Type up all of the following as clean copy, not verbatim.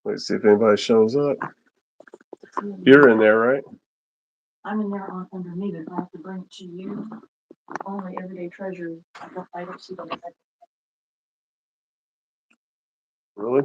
Let's see if anybody shows up. You're in there, right? I'm in there underneath it. I have to bring it to you. Only everyday treasure. I don't see the. Really?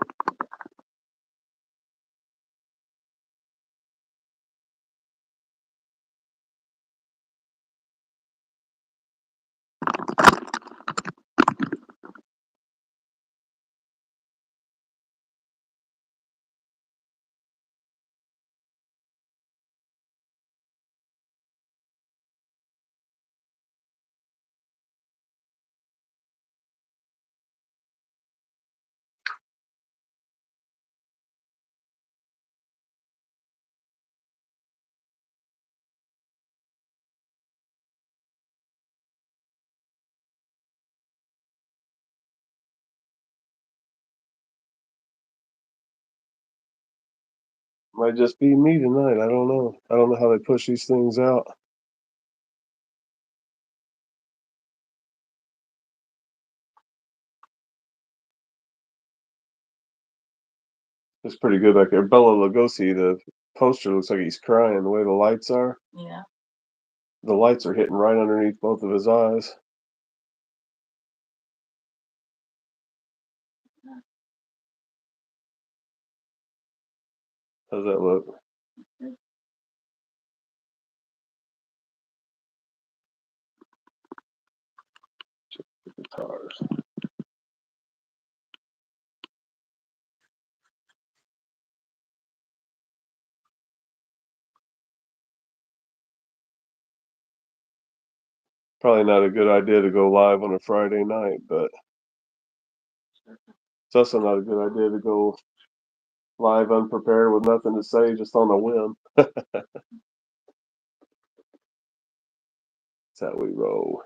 Might just be me tonight. I don't know. I don't know how they push these things out. It's pretty good back there. Bella Lugosi, the poster looks like he's crying the way the lights are. Yeah. The lights are hitting right underneath both of his eyes. How's that look? Check the guitars. Probably not a good idea to go live on a Friday night, but it's also not a good idea to go live unprepared with nothing to say, just on a whim. That's how we roll.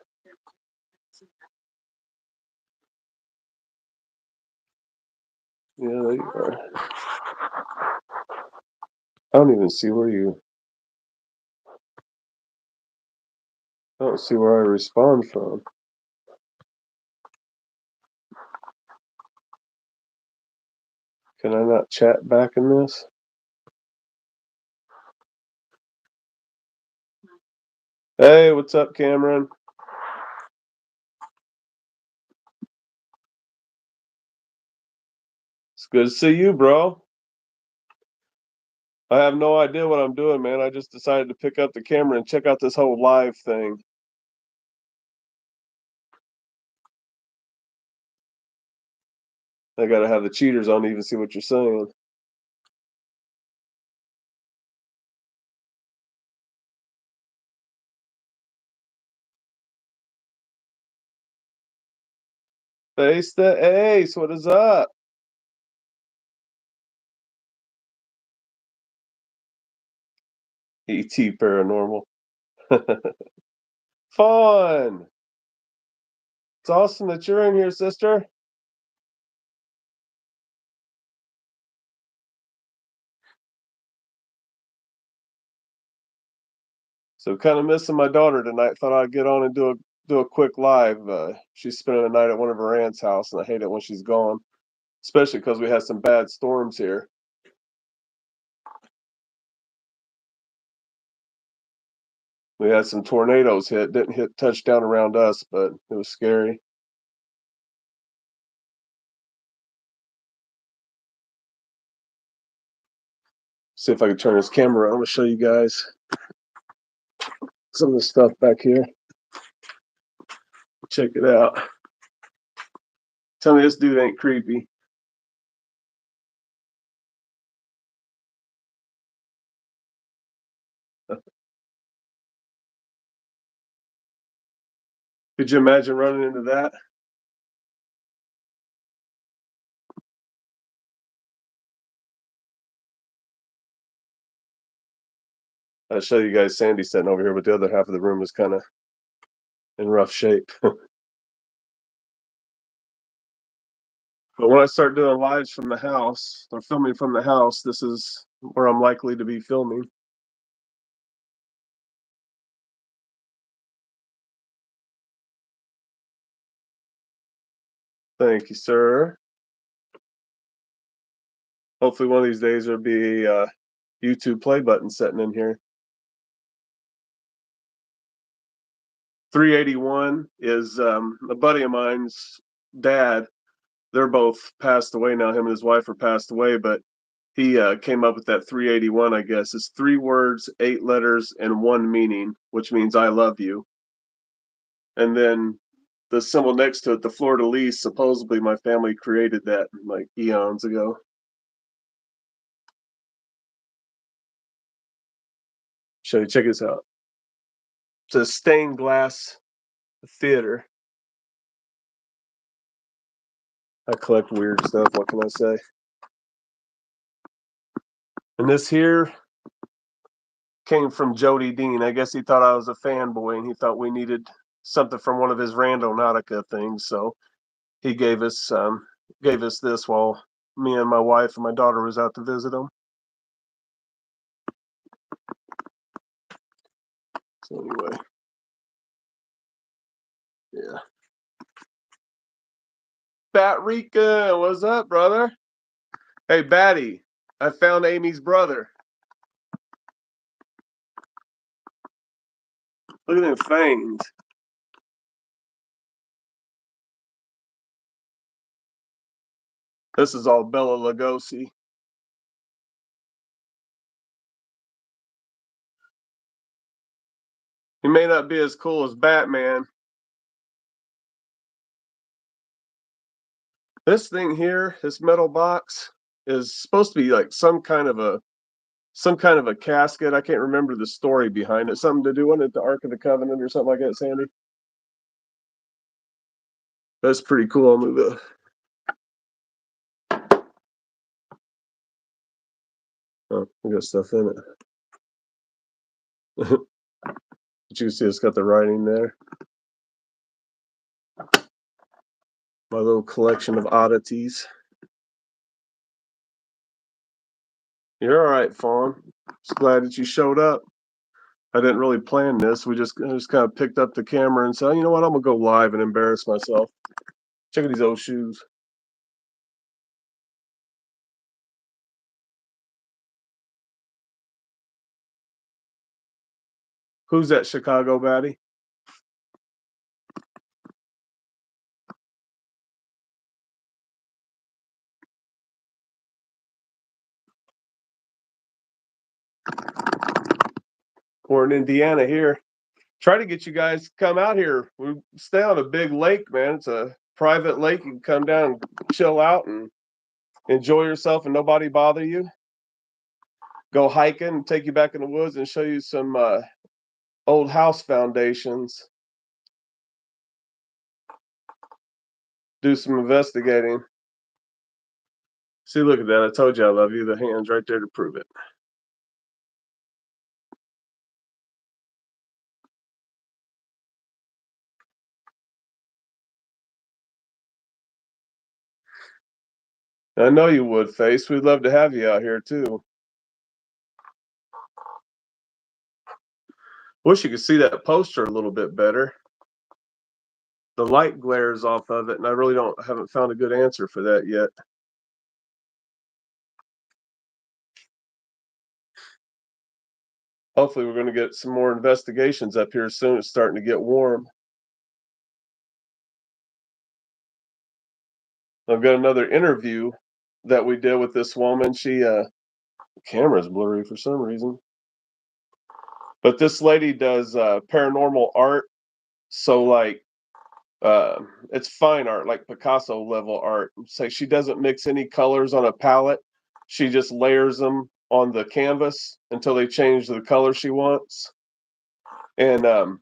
Yeah, there you are. I don't even see where you. I don't see where I respond from. Can I not chat back in this? Hey, what's up, Cameron? It's good to see you, bro. I have no idea what I'm doing, man. I just decided to pick up the camera and check out this whole live thing. I gotta have the cheaters on to even see what you're saying. Face the ace, what is up? ET Paranormal. Fun! It's awesome that you're in here, sister. So kind of missing my daughter tonight. Thought I'd get on and do a quick live. She's spending the night at one of her aunt's house, and I hate it when she's gone, especially because we had some bad storms here. We had some tornadoes hit. Didn't hit touchdown around us, but it was scary. See if I can turn this camera on to show you guys some of the stuff back here. Check it out. Tell me this dude ain't creepy. Could you imagine running into that? I'll show you guys Sandy sitting over here, but the other half of the room is kind of in rough shape. But when I start doing lives from the house or filming from the house, this is where I'm likely to be filming. Thank you, sir. Hopefully one of these days there'll be a YouTube play button sitting in here. 381 is a buddy of mine's dad. They're both passed away now. Him and his wife are passed away, but he came up with that 381, I guess. It's 3 words, 8 letters, and 1 meaning, which means I love you. And then the symbol next to it, the fleur-de-lis, supposedly my family created that like eons ago. Show you, check this out. It's a stained glass theater. I collect weird stuff, what can I say? And this here came from Jody Dean. I guess he thought I was a fanboy and he thought we needed something from one of his Randonautica things. So he gave us this while me and my wife and my daughter was out to visit him. So anyway, yeah. Bat Rika, what's up, brother? Hey, Batty, I found Amy's brother. Look at them fangs. This is all Bela Lugosi. He may not be as cool as Batman. This thing here, this metal box, is supposed to be like some kind of a casket. I can't remember the story behind it. Something to do with it, the Ark of the Covenant or something like that, Sandy. That's pretty cool. I'll move it. Oh, we got stuff in it. You can see it's got the writing there. My little collection of oddities. You're all right, Fawn. Just glad that you showed up. I didn't really plan this. I just kind of picked up the camera and said, you know what, I'm gonna go live and embarrass myself. Check out these old shoes. Who's that Chicago baddie? We're in Indiana here. Try to get you guys to come out here. We stay on a big lake, man. It's a private lake. You can come down and chill out and enjoy yourself and nobody bother you. Go hiking and take you back in the woods and show you some old house foundations. Do some investigating. See, look at that. I told you I love you. The hand's right there to prove it. I know you would, Face. We'd love to have you out here too. Wish you could see that poster a little bit better. The light glares off of it, and I really haven't found a good answer for that yet. Hopefully we're going to get some more investigations up here soon. It's starting to get warm. I've got another interview that we did with this woman. The camera's blurry for some reason. But this lady does paranormal art. So like it's fine art, like Picasso level art. So she doesn't mix any colors on a palette. She just layers them on the canvas until they change the color she wants. And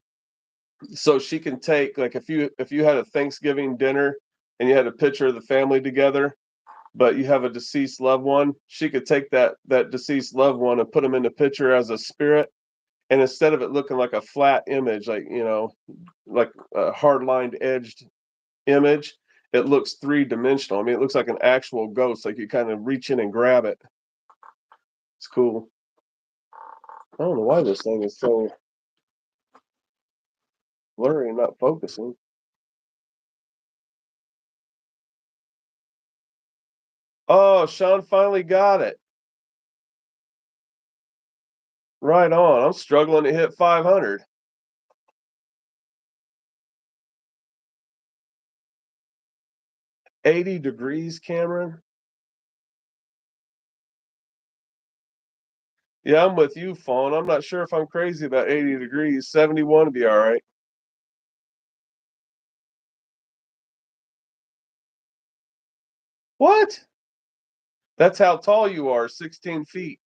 so she can take, like, if you had a Thanksgiving dinner and you had a picture of the family together, but you have a deceased loved one, she could take that deceased loved one and put them in the picture as a spirit. And instead of it looking like a flat image, like, like a hard lined edged image, it looks 3-dimensional. I mean, it looks like an actual ghost, like you kind of reach in and grab it. It's cool. I don't know why this thing is so blurry and not focusing. Oh, Sean finally got it. Right on. I'm struggling to hit 500. 80 degrees, Cameron. Yeah, I'm with you, Fawn. I'm not sure if I'm crazy about 80 degrees. 71 would be all right. What? That's how tall you are, 16 feet.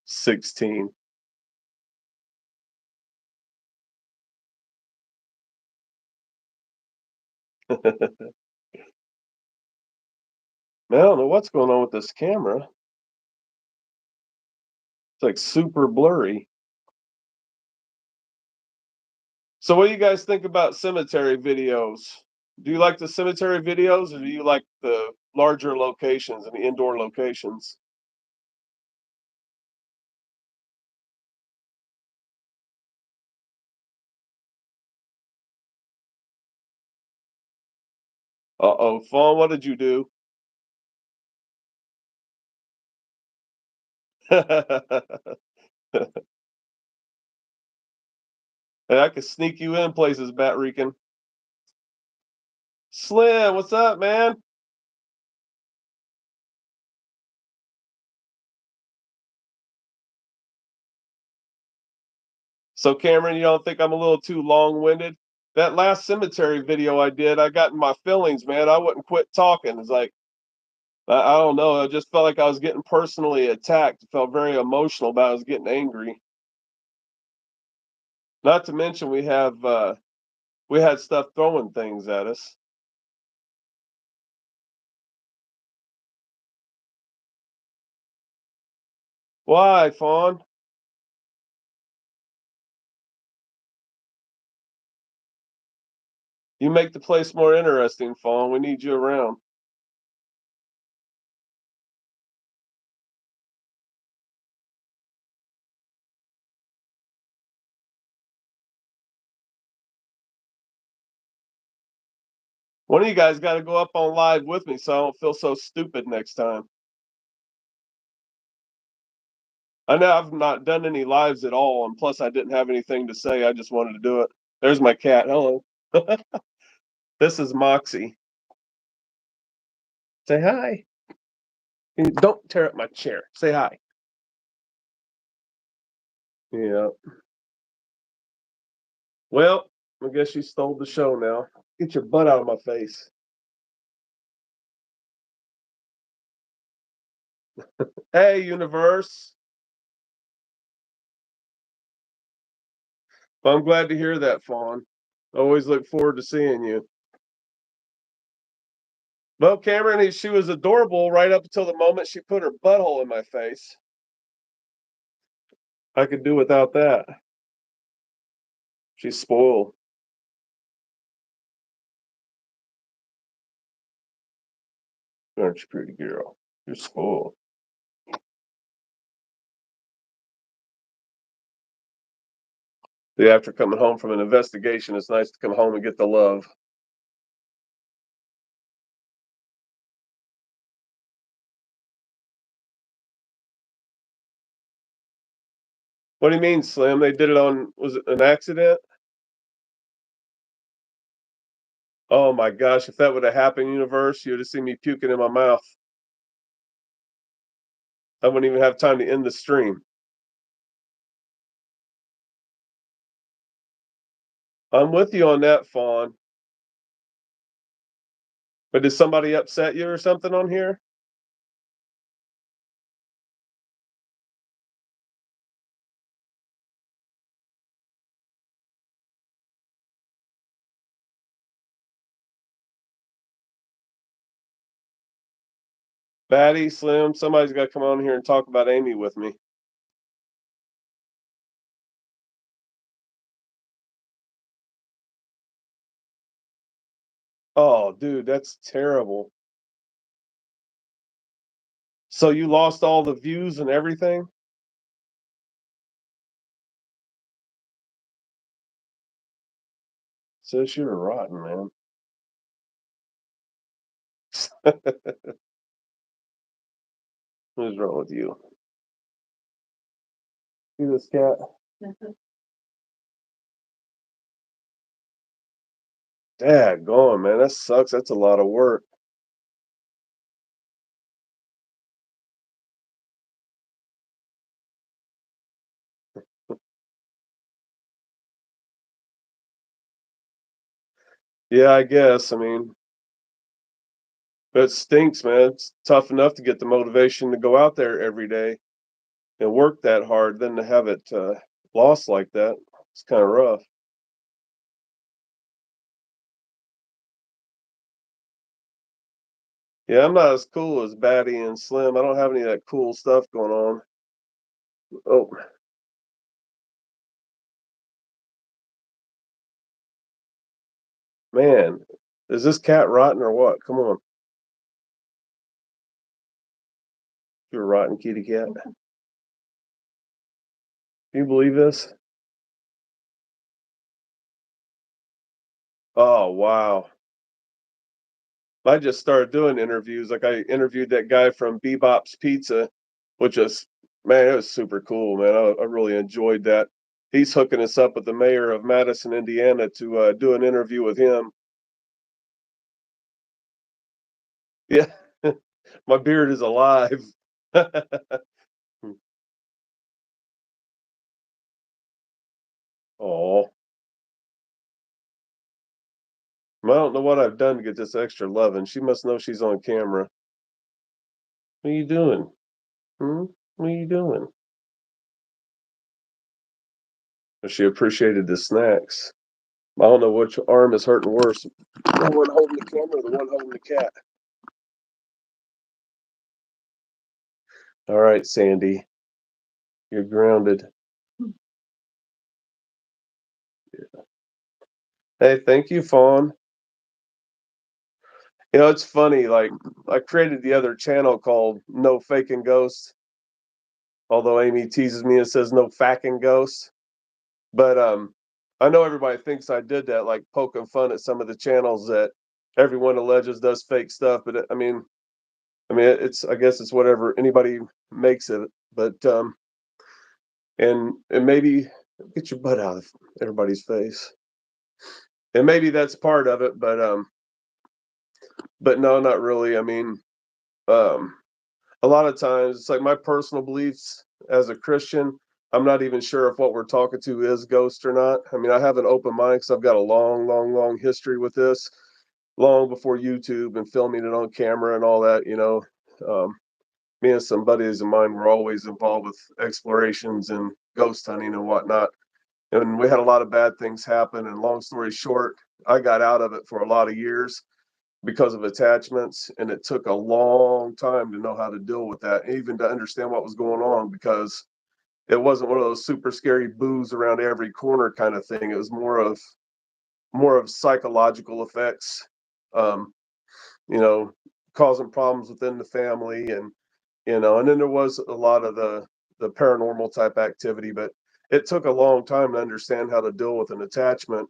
16. I don't know what's going on with this camera. It's like super blurry. So, what do you guys think about cemetery videos? Do you like the cemetery videos or do you like the larger locations and the indoor locations? Uh-oh, Fawn, what did you do? Hey, I could sneak you in places, Bat Rican. Slim, what's up, man? So, Cameron, you don't think I'm a little too long-winded? That last cemetery video I did, I got in my feelings, man. I wouldn't quit talking. It's like, I don't know. I just felt like I was getting personally attacked. I felt very emotional about it. I was getting angry. Not to mention we had stuff throwing things at us. Why, Fawn? You make the place more interesting, Fawn. We need you around. One of you guys got to go up on live with me so I don't feel so stupid next time. I know I've not done any lives at all, and plus I didn't have anything to say. I just wanted to do it. There's my cat. Hello. This is Moxie. Say hi. Don't tear up my chair. Say hi. Yeah. Well, I guess you stole the show now. Get your butt out of my face. Hey, universe. Well, I'm glad to hear that, Fawn. Always look forward to seeing you. Well, Cameron, she was adorable right up until the moment she put her butthole in my face. I could do without that. She's spoiled. Aren't you, pretty girl? You're spoiled. After coming home from an investigation, it's nice to come home and get the love. What do you mean, Slim? They did it on, was it an accident? Oh my gosh, if that would have happened, universe, you would have seen me puking in my mouth. I wouldn't even have time to end the stream. I'm with you on that, Fawn. But did somebody upset you or something on here? Batty, Slim, somebody's got to come on here and talk about Amy with me. Oh, dude, that's terrible. So you lost all the views and everything? Says you're rotten, man. What's wrong with you? See this cat? Daggone, man, that sucks. That's a lot of work. Yeah, I guess. I mean, but it stinks, man. It's tough enough to get the motivation to go out there every day and work that hard, then to have it lost like that. It's kind of rough. Yeah, I'm not as cool as Batty and Slim. I don't have any of that cool stuff going on. Oh, man. Is this cat rotten or what? Come on. You're a rotten kitty cat. Can you believe this? Oh, wow. I just started doing interviews. Like I interviewed that guy from Bebop's Pizza, which is, man, it was super cool, man. I really enjoyed that. He's hooking us up with the mayor of Madison, Indiana, to do an interview with him. Yeah, my beard is alive. Oh, I don't know what I've done to get this extra loving. She must know she's on camera. What are you doing? Hmm? What are you doing? But she appreciated the snacks. I don't know which arm is hurting worse. The one holding the camera or the one holding the cat. All right, Sandy, you're grounded. Hey, thank you, Fawn. You know, it's funny, like I created the other channel called No Faking Ghosts, although Amy teases me and says no facking ghosts. But I know everybody thinks I did that, like poking fun at some of the channels that everyone alleges does fake stuff. But it's I guess it's whatever anybody makes of it. But and maybe get your butt out of everybody's face. And maybe that's part of it, but no, not really. I mean, um, a lot of times it's like my personal beliefs as a Christian. I'm not even sure if what we're talking to is ghost or not. I mean, I have an open mind because I've got a long, long, long history with this, long before YouTube and filming it on camera and all that. Um, me and some buddies of mine were always involved with explorations and ghost hunting and whatnot. And we had a lot of bad things happen. And long story short, I got out of it for a lot of years because of attachments, and it took a long time to know how to deal with that, even to understand what was going on, because it wasn't one of those super scary boos around every corner kind of thing. It was more of psychological effects, um, you know, causing problems within the family, and then there was a lot of the paranormal type activity, but it took a long time to understand how to deal with an attachment,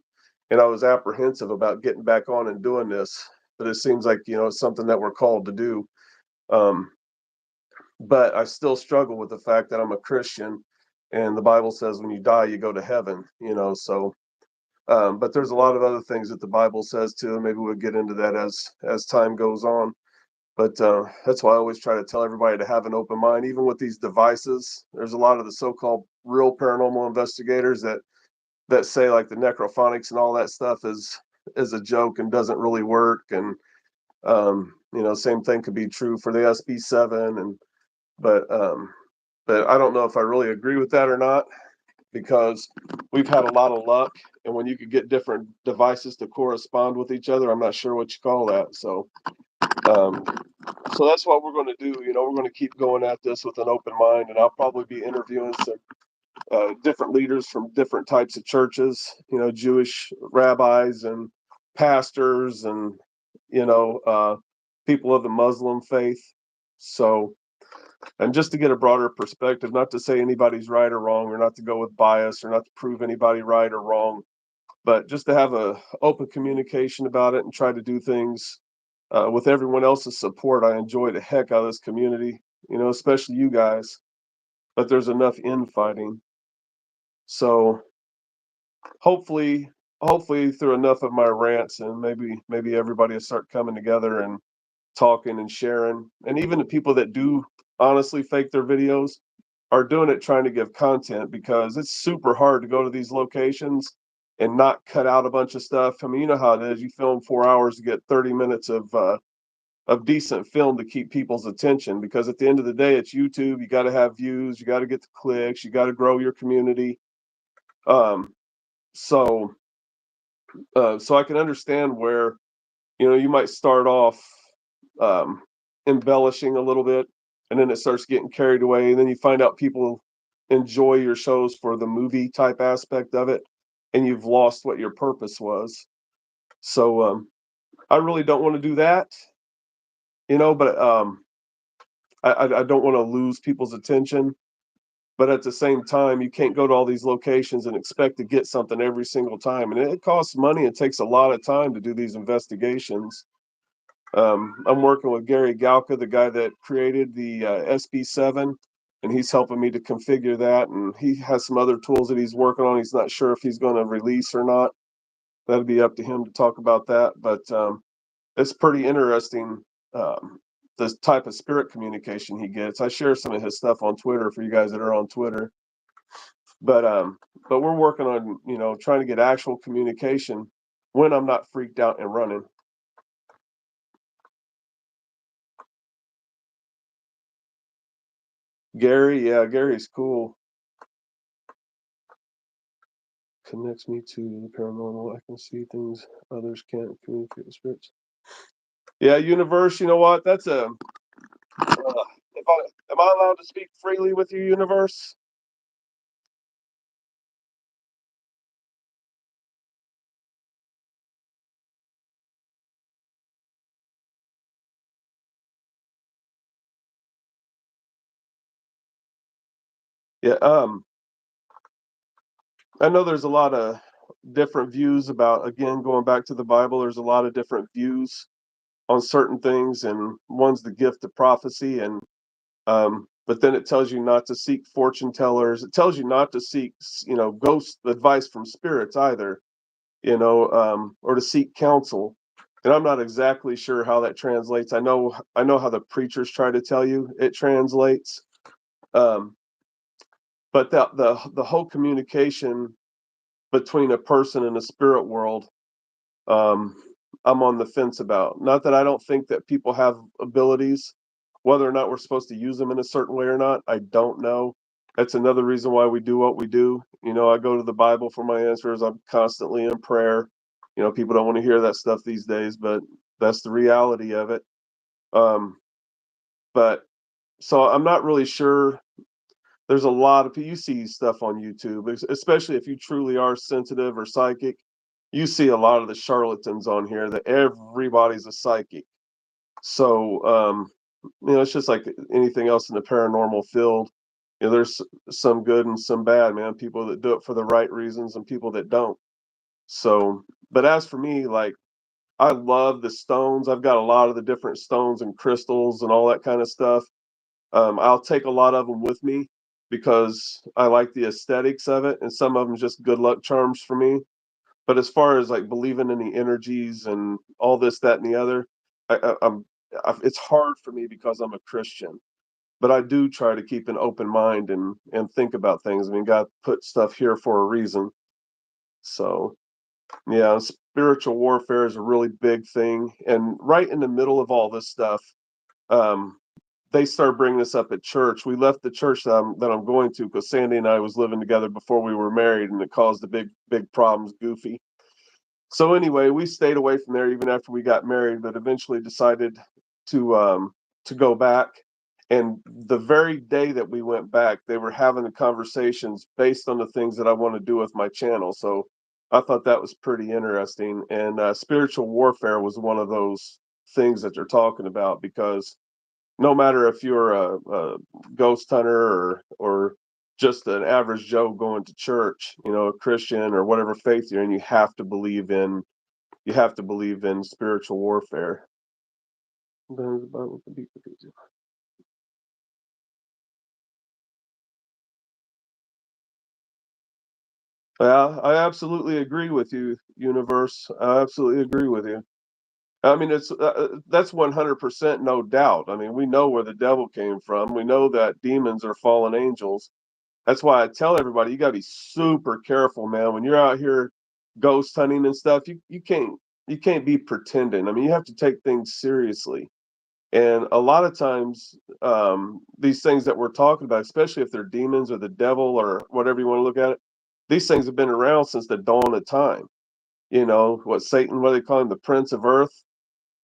and I was apprehensive about getting back on and doing this, but it seems like it's something that we're called to do. Um, but I still struggle with the fact that I'm a Christian, and the Bible says when you die you go to heaven. So but there's a lot of other things that the Bible says too, and maybe we'll get into that as time goes on. But that's why I always try to tell everybody to have an open mind, even with these devices. There's a lot of the so-called real paranormal investigators that say like the necrophonics and all that stuff is a joke and doesn't really work. And same thing could be true for the SB7. But but I don't know if I really agree with that or not, because we've had a lot of luck. And when you could get different devices to correspond with each other, I'm not sure what you call that. Um, so that's what we're going to do. We're going to keep going at this with an open mind, and I'll probably be interviewing some different leaders from different types of churches, Jewish rabbis and pastors and, people of the Muslim faith. So, and just to get a broader perspective, not to say anybody's right or wrong, or not to go with bias, or not to prove anybody right or wrong, But just to have a open communication about it and try to do things with everyone else's support, I enjoy the heck out of this community, especially you guys. But there's enough infighting. So hopefully, hopefully through enough of my rants and maybe everybody will start coming together and talking and sharing. And even the people that do honestly fake their videos are doing it trying to give content, because it's super hard to go to these locations and not cut out a bunch of stuff. I mean, you know how it is. You film 4 hours to get 30 minutes of decent film to keep people's attention, because at the end of the day, it's YouTube. You got to have views, you got to get the clicks, you got to grow your community. Um, so so I can understand where you might start off um, embellishing a little bit, and then it starts getting carried away, and then you find out people enjoy your shows for the movie type aspect of it, and you've lost what your purpose was. So I really don't want to do that, but I don't want to lose people's attention. But at the same time, you can't go to all these locations and expect to get something every single time, and it costs money. It takes a lot of time to do these investigations. I'm working with Gary Galka, the guy that created the SB7, and he's helping me to configure that. And he has some other tools that he's working on. He's not sure if he's going to release or not. That'd be up to him to talk about that. But it's pretty interesting, the type of spirit communication he gets. I share some of his stuff on Twitter for you guys that are on Twitter. But we're working on trying to get actual communication when I'm not freaked out and running. Gary, yeah, Gary's cool. Connects me to the paranormal. I can see things others can't communicate with spirits. Yeah, universe. You know what? That's a. If I am I allowed to speak freely with you, universe? Yeah. I know there's a lot of different views about, again, going back to the Bible. There's a lot of different views on certain things, and one's the gift of prophecy, and but then it tells you not to seek fortune tellers. It tells you not to seek, ghost advice from spirits either, or to seek counsel. And I'm not exactly sure how that translates. I know how the preachers try to tell you it translates, um, but the whole communication between a person and the spirit world, um, I'm on the fence about. Not that I don't think that people have abilities, whether or not we're supposed to use them in a certain way or not, I don't know. That's another reason why we do what we do. I go to the Bible for my answers. I'm constantly in prayer. People don't want to hear that stuff these days, but that's the reality of it. Um, but so I'm not really sure. There's a lot of you see stuff on YouTube, especially if you truly are sensitive or psychic. You see a lot of the charlatans on here that everybody's a psychic. So it's just like anything else in the paranormal field. There's some good and some bad, man. People that do it for the right reasons and people that don't. So, but as for me, like, I love the stones. I've got a lot of the different stones and crystals and all that kind of stuff. I'll take a lot of them with me because I like the aesthetics of it, and some of them just good luck charms for me. But as far as like believing in the energies and all this, that, and the other, it's hard for me because I'm a Christian. But I do try to keep an open mind and think about things. I mean, God put stuff here for a reason. So yeah, spiritual warfare is a really big thing. And right in the middle of all this stuff, um, they started bringing this up at church. We left the church that I'm going to because Sandy and I was living together before we were married, and it caused the big problems. Goofy. So anyway, we stayed away from there even after we got married, but eventually decided to go back. And the very day that we went back, they were having the conversations based on the things that I want to do with my channel. So I thought that was pretty interesting. And spiritual warfare was one of those things that they're talking about, because no matter if you're a ghost hunter or just an average Joe going to church, a Christian or whatever faith you're in. You have to believe in spiritual warfare. Yeah, I absolutely agree with you, Universe. I absolutely agree with you. I mean, that's 100% no doubt. I mean, we know where the devil came from. We know that demons are fallen angels. That's why I tell everybody you got to be super careful, man. When you're out here ghost hunting and stuff, you can't be pretending. I mean, you have to take things seriously. And a lot of times, these things that we're talking about, especially if they're demons or the devil or whatever you want to look at it, these things have been around since the dawn of time. What Satan, what do they call him, the Prince of Earth?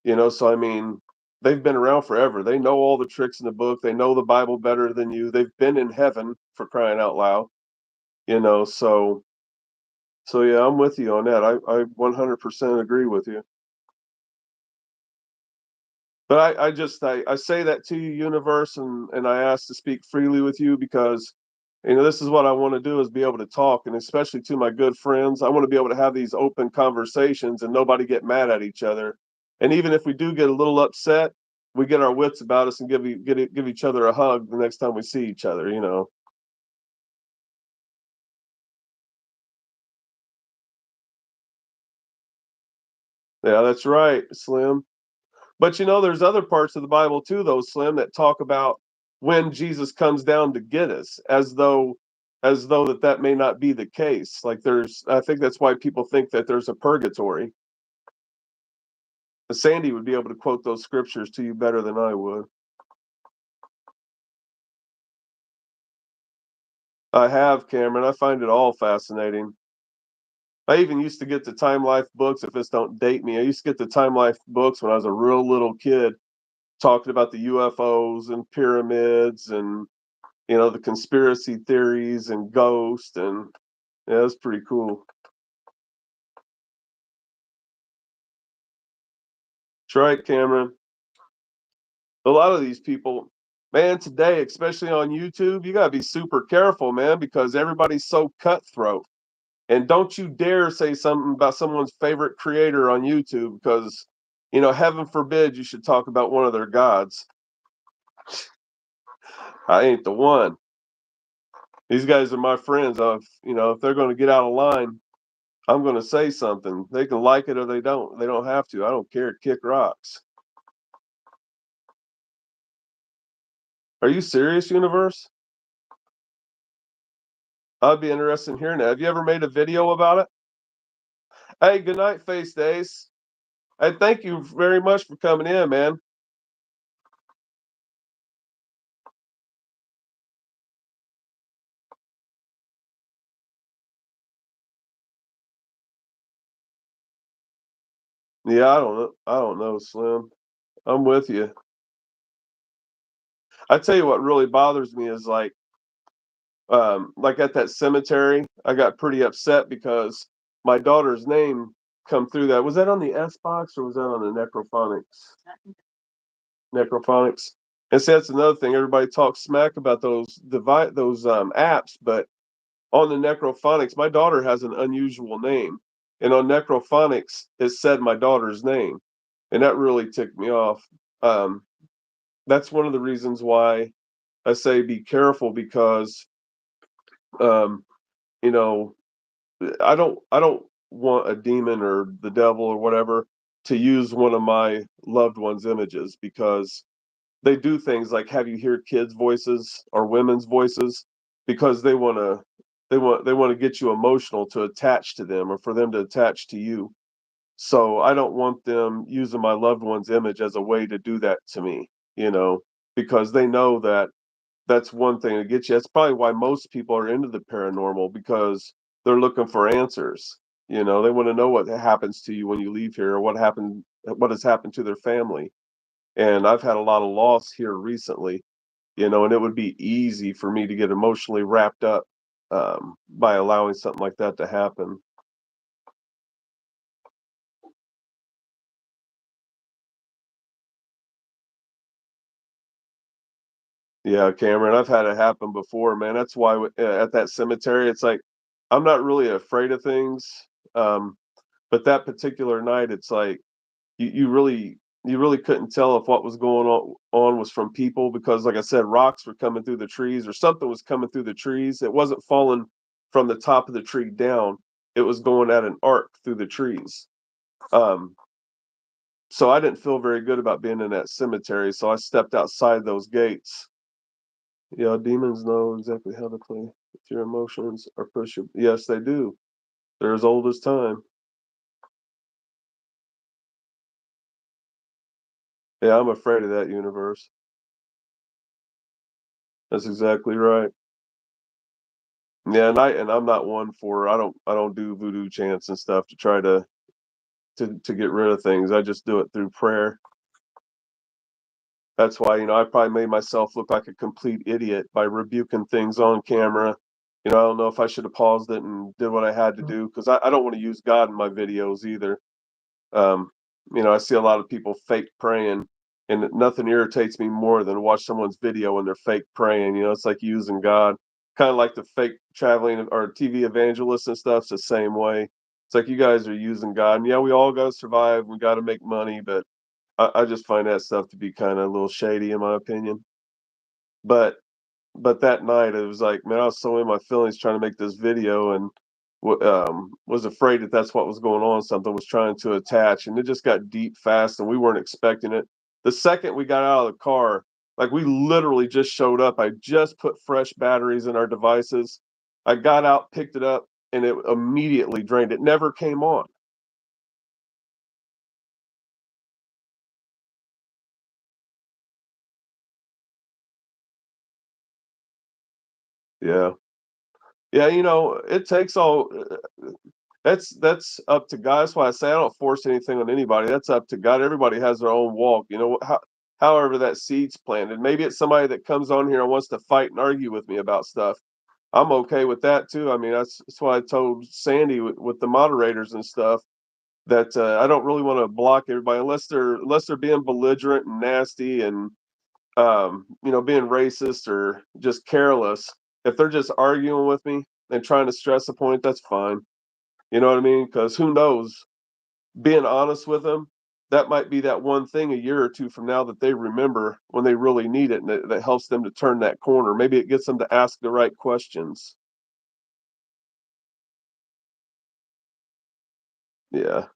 So I mean, they've been around forever. They know all the tricks in the book. They know the Bible better than you. They've been in heaven, for crying out loud. So yeah, I'm with you on that. I 100% agree with you. But I say that to you, Universe, and I ask to speak freely with you because this is what I want to do, is be able to talk, and especially to my good friends. I want to be able to have these open conversations and nobody get mad at each other. And even if we do get a little upset, we get our wits about us and give each other a hug the next time we see each other. Yeah, that's right, Slim. But there's other parts of the Bible too, though, Slim, that talk about when Jesus comes down to get us, as though that may not be the case. Like I think that's why people think that there's a purgatory. Sandy would be able to quote those scriptures to you better than I would. I have, Cameron. I find it all fascinating. I even used to get the Time Life books, if this don't date me. I used to get the Time Life books when I was a real little kid, talking about the UFOs and pyramids and the conspiracy theories and ghosts, and yeah, that's pretty cool. That's right, Cameron. A lot of these people, man, today, especially on YouTube, you gotta be super careful, man, because everybody's so cutthroat. And don't you dare say something about someone's favorite creator on YouTube, because heaven forbid you should talk about one of their gods. I ain't the one. These guys are my friends. If they're going to get out of line, I'm going to say something. They can like it or they don't. They don't have to. I don't care. Kick rocks. Are you serious, Universe? I'd be interested in hearing that. Have you ever made a video about it? Hey, good night, Face Days. Hey, thank you very much for coming in, man. Yeah, I don't know. I don't know, Slim. I'm with you. I tell you what really bothers me is like at that cemetery, I got pretty upset because my daughter's name come through that. Was that on the S box or was that on the Necrophonics? Necrophonics. And see, that's another thing. Everybody talks smack about those apps, but on the Necrophonics, my daughter has an unusual name, and on Necrophonics, it said my daughter's name, and that really ticked me off. Um, that's one of the reasons why I say be careful, because um, you know I don't want a demon or the devil or whatever to use one of my loved ones' images, because they do things like have you hear kids' voices or women's voices, because they want to get you emotional to attach to them, or for them to attach to you. So I don't want them using my loved one's image as a way to do that to me, you know, because they know that that's one thing to get you. That's probably why most people are into the paranormal, because they're looking for answers. They want to know what happens to you when you leave here, or what has happened to their family. And I've had a lot of loss here recently, and it would be easy for me to get emotionally wrapped up by allowing something like that to happen. Yeah, Cameron, I've had it happen before, man. That's why at that cemetery, it's like I'm not really afraid of things, um, but that particular night, it's like you really couldn't tell if what was going on was from people because, like I said, rocks were coming through the trees or something was coming through the trees. It wasn't falling from the top of the tree down; it was going at an arc through the trees. Um, so I didn't feel very good about being in that cemetery, so I stepped outside those gates. Yeah, demons know exactly how to play with your emotions or push you. Yes, they do. They're as old as time. Yeah, I'm afraid of that universe. That's exactly right. Yeah, and I'm not one for I don't do voodoo chants and stuff to try to get rid of things. I just do it through prayer. That's why, I probably made myself look like a complete idiot by rebuking things on camera. I don't know if I should have paused it and did what I had to do because I don't want to use God in my videos either. Um, I see a lot of people fake praying, and nothing irritates me more than watch someone's video and they're fake praying. It's like using God, kind of like the fake traveling or TV evangelists and stuff. It's the same way. It's like you guys are using God, and yeah, we all got to survive. We got to make money, but I just find that stuff to be kind of a little shady, in my opinion. But but that night it was like, man, I was so in my feelings trying to make this video and was afraid that that's what was going on. Something was trying to attach, and it just got deep fast, and we weren't expecting it. The second we got out of the car, like we literally just showed up. I just put fresh batteries in our devices. I got out, picked it up, and it immediately drained. It never came on. Yeah, yeah. It takes all. That's up to God. That's why I say I don't force anything on anybody. That's up to God. Everybody has their own walk. However that seed's planted. Maybe it's somebody that comes on here and wants to fight and argue with me about stuff. I'm okay with that too. I mean, that's why I told Sandy with the moderators and stuff that I don't really want to block everybody unless they're being belligerent and nasty and being racist or just careless. If they're just arguing with me and trying to stress a point, that's fine. You know what I mean? Because who knows? Being honest with them, that might be that one thing a year or two from now that they remember when they really need it, and that helps them to turn that corner. Maybe it gets them to ask the right questions. Yeah,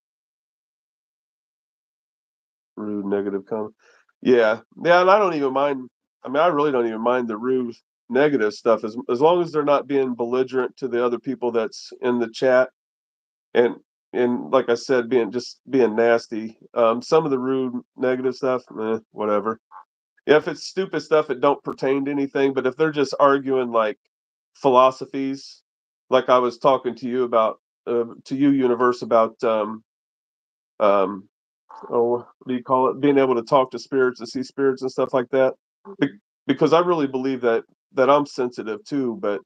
rude, negative comment. Yeah, yeah, and I don't even mind. I mean, I really don't even mind the rude, negative stuff as long as they're not being belligerent to the other people that's in the chat and like I said, being nasty. Some of the rude, negative stuff, whatever. Yeah, if it's stupid stuff that don't pertain to anything, but if they're just arguing like philosophies, like I was talking to you about, to you, universe, about um, oh, what do you call it? Being able to talk to spirits and see spirits and stuff like that. Because I really believe that I'm sensitive too, but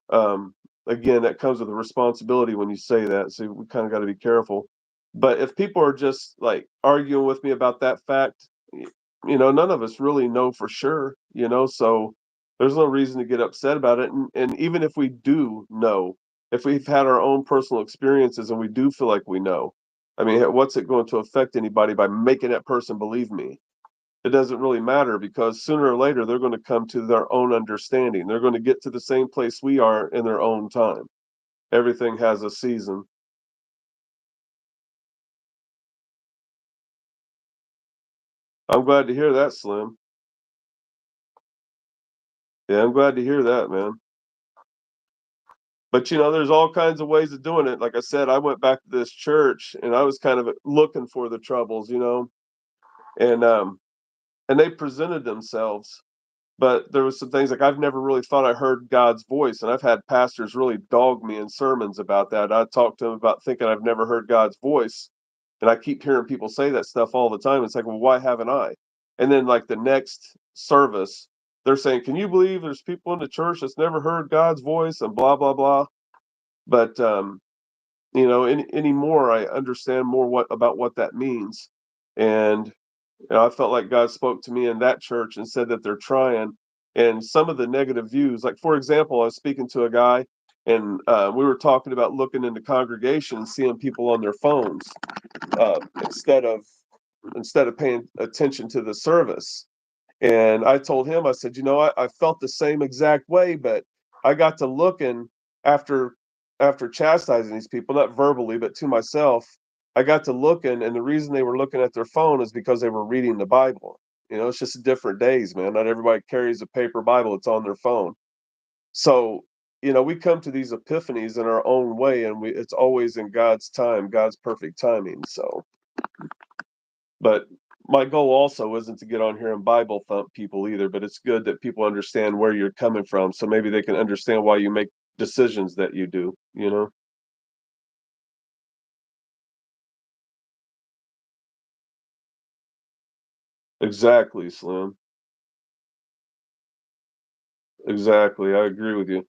um, again, that comes with a responsibility when you say that. So we kind of got to be careful. But if people are just like arguing with me about that fact, none of us really know for sure, so there's no reason to get upset about it. And even if we do know, if we've had our own personal experiences and we do feel like we know, I mean, what's it going to affect anybody by making that person believe me? It doesn't really matter because sooner or later they're going to come to their own understanding. They're going to get to the same place we are in their own time. Everything has a season. I'm glad to hear that, Slim. Yeah, I'm glad to hear that, man. But there's all kinds of ways of doing it. Like I said, I went back to this church and I was kind of looking for the troubles, and and they presented themselves. But there was some things like I've never really thought I heard God's voice, and I've had pastors really dog me in sermons about that. I talked to them about thinking I've never heard God's voice, and I keep hearing people say that stuff all the time. It's like, well, why haven't I? And then like the next service, they're saying, "Can you believe there's people in the church that's never heard God's voice?" and blah blah blah. But anymore, I understand more what that means, and I felt like God spoke to me in that church and said that they're trying. and some of the negative views. Like, for example, I was speaking to a guy, and we were talking about looking into congregations, seeing people on their phones, uh, instead of instead of paying attention to the service. And I told him, I said, I felt the same exact way, but I got to looking after after chastising these people, not verbally, but to myself. I got to looking, and the reason they were looking at their phone is because they were reading the Bible. It's just different days, man. Not everybody carries a paper Bible, it's on their phone. So, we come to these epiphanies in our own way, and it's always in God's time, God's perfect timing. So, but my goal also isn't to get on here and Bible thump people either, but it's good that people understand where you're coming from, so maybe they can understand why you make decisions that you do. Exactly, Slim. Exactly. I agree with you.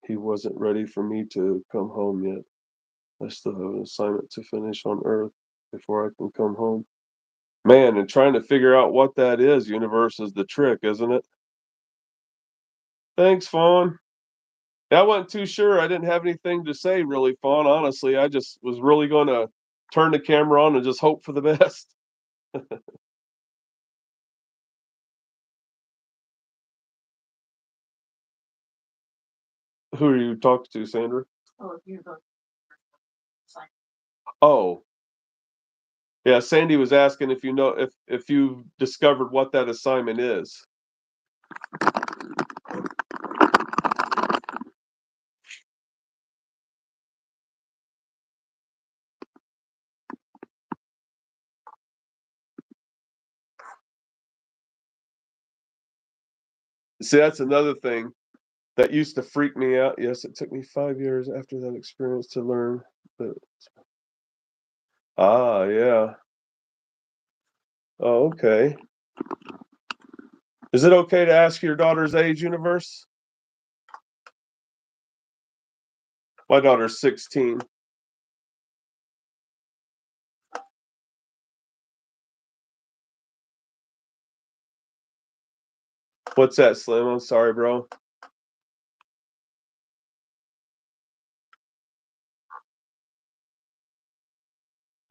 He wasn't ready for me to come home yet. I still have an assignment to finish on Earth before I can come home. Man, and trying to figure out what that is, universe is the trick, isn't it? Thanks, Fawn. I wasn't too sure. I didn't have anything to say really, Fawn. Honestly, I just was really going to turn the camera on and just hope for the best. Who are you talking to, Sandra? Oh, if you're the sign. Oh, yeah. Sandy was asking if you know if you discovered what that assignment is. See, that's another thing that used to freak me out. Yes, it took me 5 years after that experience to learn. That, yeah. Oh, okay. Is it okay to ask your daughter's age, Universe? My daughter's 16. What's that, Slim? I'm sorry, bro.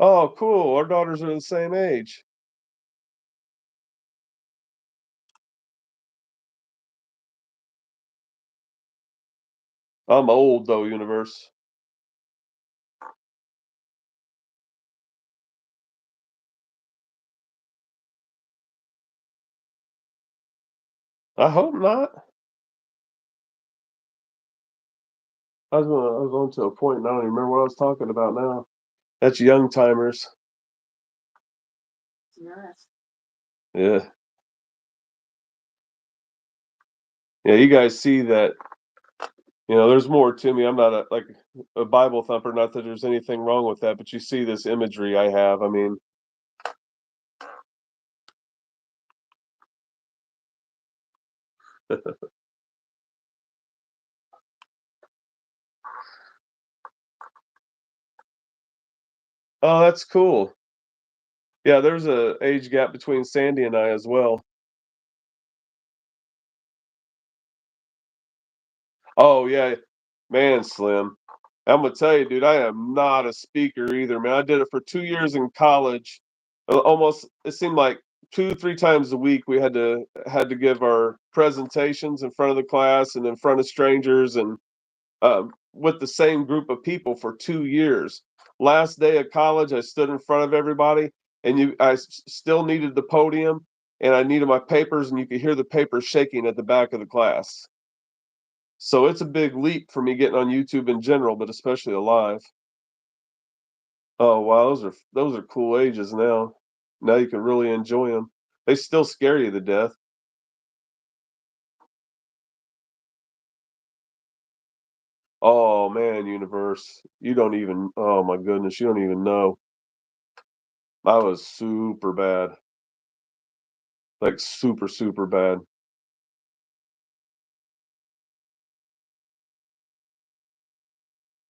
Oh, cool. Our daughters are the same age. I'm old though, Universe. I hope not. I was on to a point, and I don't even remember what I was talking about now. That's young timers. Yes. Yeah. Yeah, you guys see that, there's more to me. I'm not a Bible thumper, not that there's anything wrong with that, but you see this imagery I have. I mean, oh, that's cool. Yeah, there's a age gap between Sandy and I as well. Oh yeah, man, Slim. I'm gonna tell you, dude, I am not a speaker either, man. I did it for 2 years in college. Almost, it seemed like 2, 3 times a week we had to give our presentations in front of the class and in front of strangers, and with the same group of people for 2 years. Last day of college, I stood in front of everybody, and still needed the podium, and I needed my papers, and you could hear the papers shaking at the back of the class. So it's a big leap for me getting on YouTube in general, but especially live. Oh wow, those are cool ages now. Now you can really enjoy them. They still scare you to death. Oh man, universe, you don't even. Oh my goodness, you don't even know. I was super bad, like super super bad.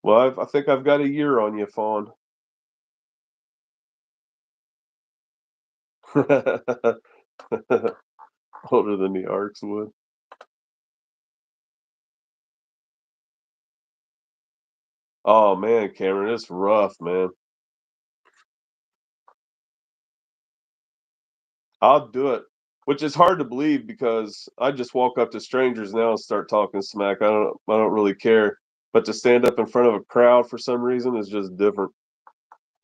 Well, I think I've got a year on you, Fawn. Older than the Arcs would. Oh man, Cameron, it's rough, man. I'll do it, which is hard to believe because I just walk up to strangers now and start talking smack. I don't really care. But to stand up in front of a crowd for some reason is just different.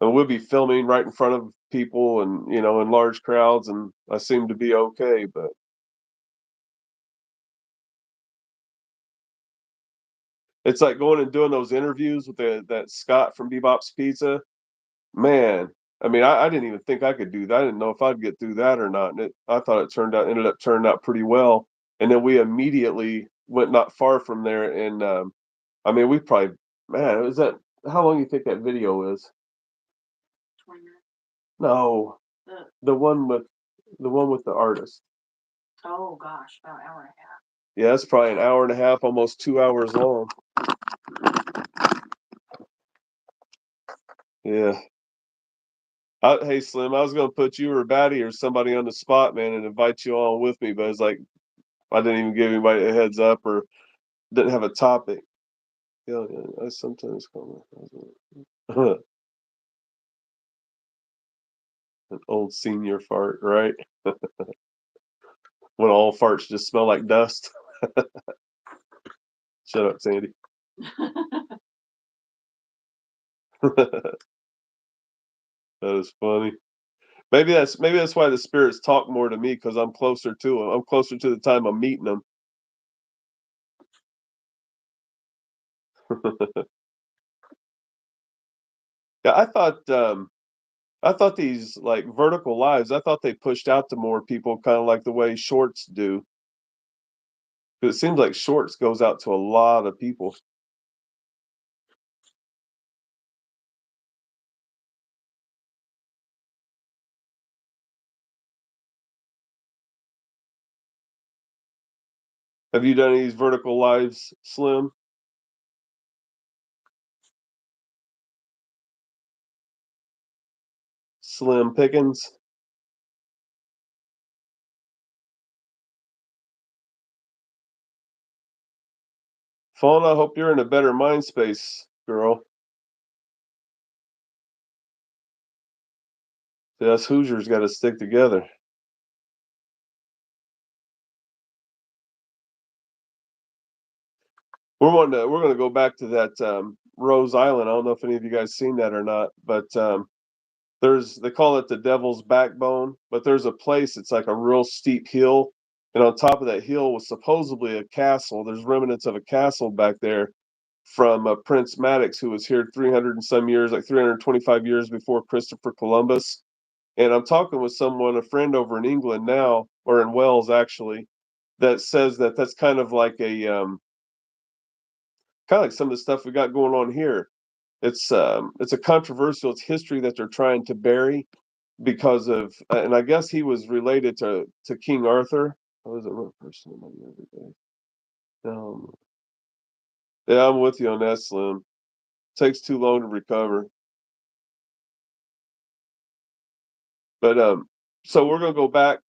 And we'll be filming right in front of people and in large crowds, and I seem to be okay. But it's like going and doing those interviews with that Scott from Bebop's Pizza. Man, I mean, I didn't even think I could do that. I didn't know if I'd get through that or not. And I thought it ended up turning out pretty well. And then we immediately went not far from there. And I mean, we probably, man, was that, how long do you think that video is? 20 minutes. No, The, the one with the artist. oh gosh, about an hour and a half. Yeah, it's probably an hour and a half, almost 2 hours long. Yeah. Hey Slim, I was gonna put you or Batty or somebody on the spot, man, and invite you on with me, but it's like I didn't even give anybody a heads up or didn't have a topic. Yeah, I sometimes call it an old senior fart, right? When all farts just smell like dust. Shut up, Sandy. That is funny. Maybe that's why the spirits talk more to me because I'm closer to them. I'm closer to the time I'm meeting them. Yeah, I thought these like vertical lives. I thought they pushed out to more people, kind of like the way shorts do. 'Cause it seems like shorts goes out to a lot of people. Have you done any of these vertical lives, Slim? Slim Pickens? Fauna, I hope you're in a better mind space, girl. See, us Hoosiers got to stick together. We're going to go back to that Rose Island. I don't know if any of you guys seen that or not, but they call it the Devil's Backbone, but there's a place. It's like a real steep hill, and on top of that hill was supposedly a castle. There's remnants of a castle back there from Prince Maddox, who was here 300 and some years, like 325 years before Christopher Columbus. And I'm talking with someone, a friend over in England now, or in Wales actually, that says that that's kind of like some of the stuff we got going on here. It's a controversial. It's history that they're trying to bury because of, and I guess he was related to King Arthur. I was a real person in my other day. Yeah, I'm with you on that, Slim. Takes too long to recover. But so we're gonna go back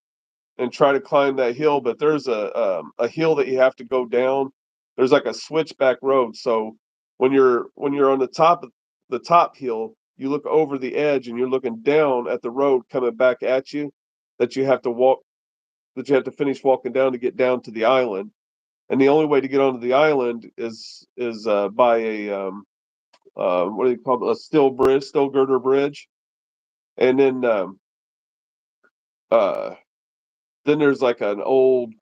and try to climb that hill, but there's a hill that you have to go down. There's like a switchback road. So when you're on the top hill, you look over the edge and you're looking down at the road coming back at you that you have to walk that you have to finish walking down to get down to the island. And the only way to get onto the island is by a what do you call it? A steel girder bridge. And uh then there's like an old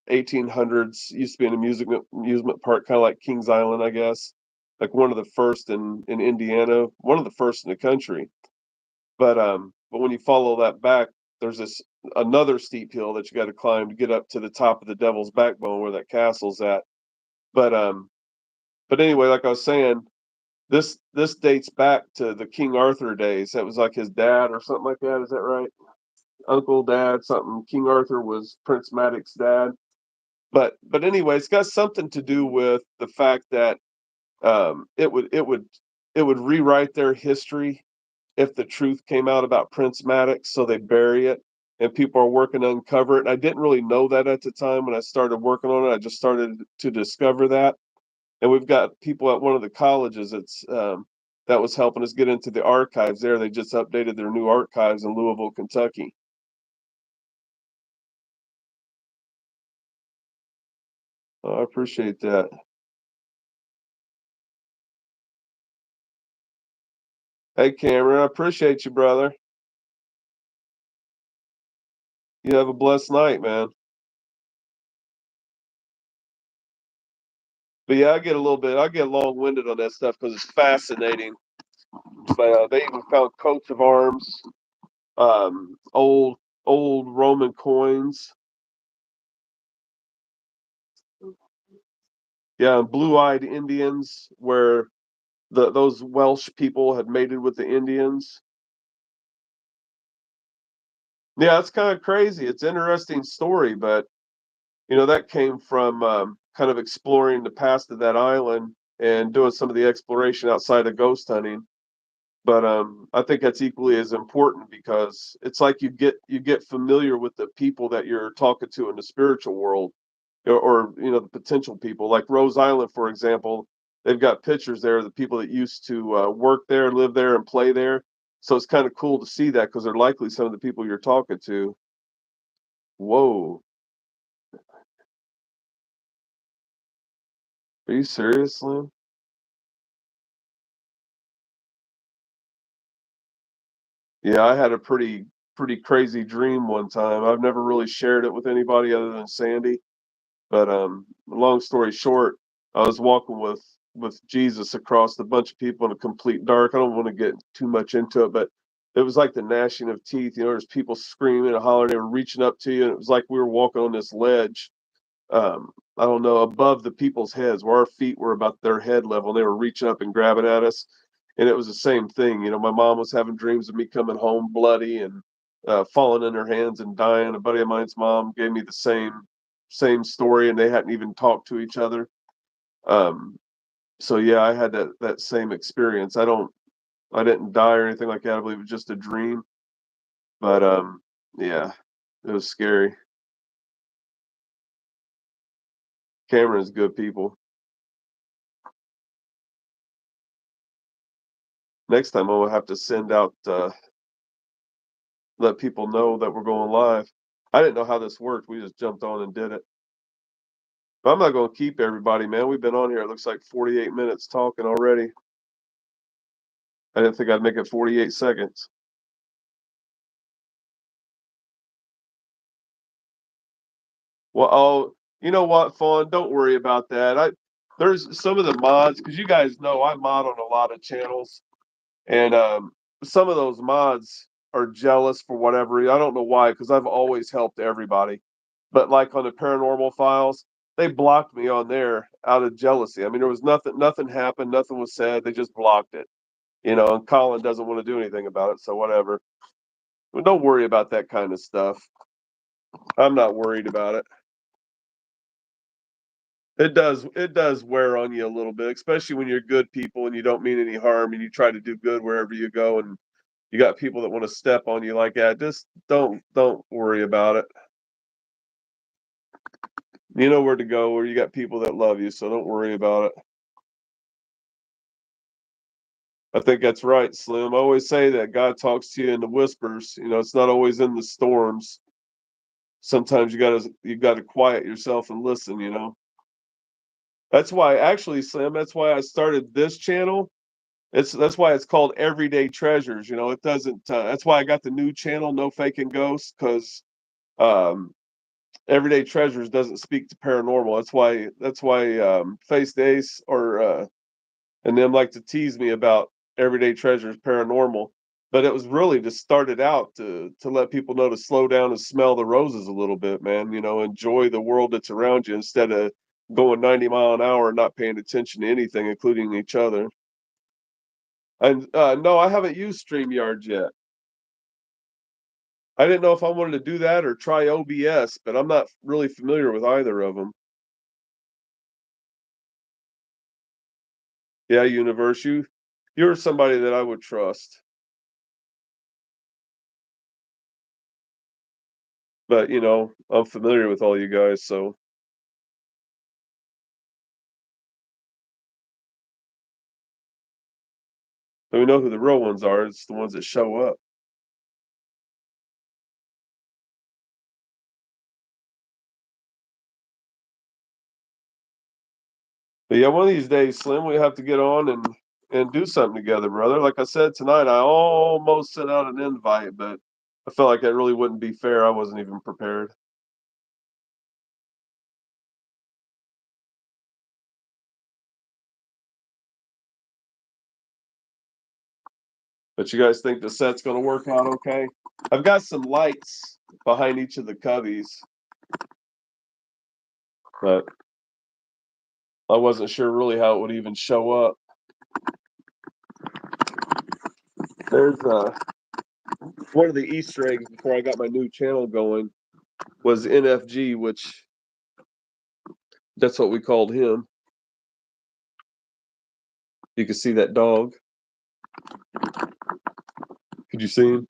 1800s, used to be an amusement park, kind of like Kings Island, I guess. Like one of the first in Indiana, one of the first in the country. But when you follow that back, there's this another steep hill that you got to climb to get up to the top of the Devil's Backbone where that castle's at. But um, but anyway, like I was saying, this dates back to the King Arthur days. That was like his dad or something like that. Is that right? Uncle, dad, something. King Arthur was Prince Maddox's dad. But anyway, it's got something to do with the fact that it would rewrite their history if the truth came out about Prince Maddox, so they bury it. and people are working to uncover it. And I didn't really know that at the time when I started working on it. I just started to discover that. And we've got people at one of the colleges that was helping us get into the archives there. They just updated their new archives in Louisville, Kentucky. I appreciate that. Hey, Cameron, I appreciate you, brother. You have a blessed night, man. But yeah, I get long winded on that stuff because it's fascinating. But they even found coats of arms, old Roman coins. Yeah, blue-eyed Indians, where those Welsh people had mated with the Indians. Yeah, it's kind of crazy. It's an interesting story, but that came from kind of exploring the past of that island and doing some of the exploration outside of ghost hunting. But I think that's equally as important because it's like you get familiar with the people that you're talking to in the spiritual world, or the potential people. Like Rose Island, for example, they've got pictures there of the people that used to work there, live there, and play there. So it's kind of cool to see that because they're likely some of the people you're talking to. Whoa, are you serious, Slim? Yeah, I had a pretty crazy dream one time. I've never really shared it with anybody other than Sandy. But long story short, I was walking with Jesus across a bunch of people in a complete dark. I don't want to get too much into it, but it was like the gnashing of teeth. There's people screaming and hollering. They were reaching up to you, and it was like we were walking on this ledge. I don't know, above the people's heads, where our feet were about their head level. And they were reaching up and grabbing at us, and it was the same thing. My mom was having dreams of me coming home bloody and falling in her hands and dying. A buddy of mine's mom gave me the same story, and they hadn't even talked to each other. Um, so yeah, I had that same experience. I didn't die or anything like that. I believe it was just a dream. But yeah, it was scary. Cameron's good people. Next time I'm gonna have to send out let people know that we're going live. I didn't know how this worked. We just jumped on and did it. But I'm not gonna keep everybody, man. We've been on here. It looks like 48 minutes talking already. I didn't think I'd make it 48 seconds. Well, you know what, Fawn? Don't worry about that. There's some of the mods because you guys know I mod on a lot of channels, and some of those mods are jealous for whatever. I don't know why, because I've always helped everybody. But like on the paranormal files, they blocked me on there out of jealousy. I mean, there was nothing happened, nothing was said. They just blocked it. And Colin doesn't want to do anything about it, so whatever. But don't worry about that kind of stuff. I'm not worried about it. It does wear on you a little bit, especially when you're good people and you don't mean any harm and you try to do good wherever you go, and you got people that want to step on you like that. Just don't worry about it. You know where to go where you got people that love you, so don't worry about it. I think that's right, Slim. I always say that God talks to you in the whispers. It's not always in the storms. Sometimes you gotta quiet yourself and listen. That's why actually, Slim, that's why I started this channel. That's why it's called Everyday Treasures. It doesn't. That's why I got the new channel, No Faking Ghosts, because um, Everyday Treasures doesn't speak to paranormal. That's why Face Days or and them like to tease me about Everyday Treasures paranormal. But it was really just started out to let people know to slow down and smell the roses a little bit, man. Enjoy the world that's around you instead of going 90 mile an hour and not paying attention to anything, including each other. And no, I haven't used StreamYard yet. I didn't know if I wanted to do that or try OBS, but I'm not really familiar with either of them. Yeah, Universe, you're somebody that I would trust. But I'm familiar with all you guys, so. And we know who the real ones are. It's the ones that show up. But yeah, one of these days, Slim, we have to get on and do something together, brother. Like I said tonight, I almost sent out an invite, but I felt like that really wouldn't be fair. I wasn't even prepared. But you guys think the set's gonna work out okay? I've got some lights behind each of the cubbies, but I wasn't sure really how it would even show up. There's one of the Easter eggs before I got my new channel going was NFG, which that's what we called him. You can see that dog. Could you see him?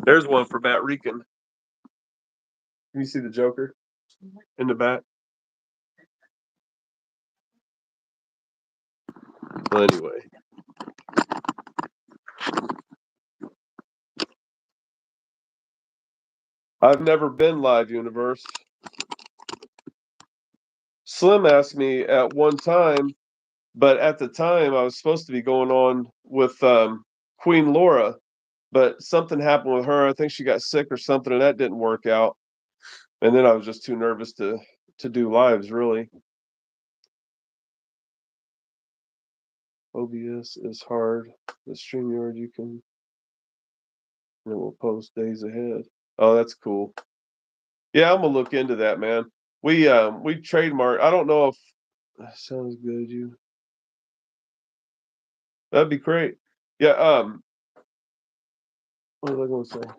There's one for Matt Reekin. Can you see the Joker in the back? Well, anyway. I've never been Live Universe. Slim asked me at one time, but at the time I was supposed to be going on with Queen Laura, but something happened with her. I think she got sick or something, and that didn't work out. And then I was just too nervous to do lives, really. OBS is hard. The StreamYard you can, and it will post days ahead. Oh, that's cool. Yeah, I'm gonna look into that, man. We trademark. I don't know if that sounds good. That'd be great. Yeah. What was I gonna say?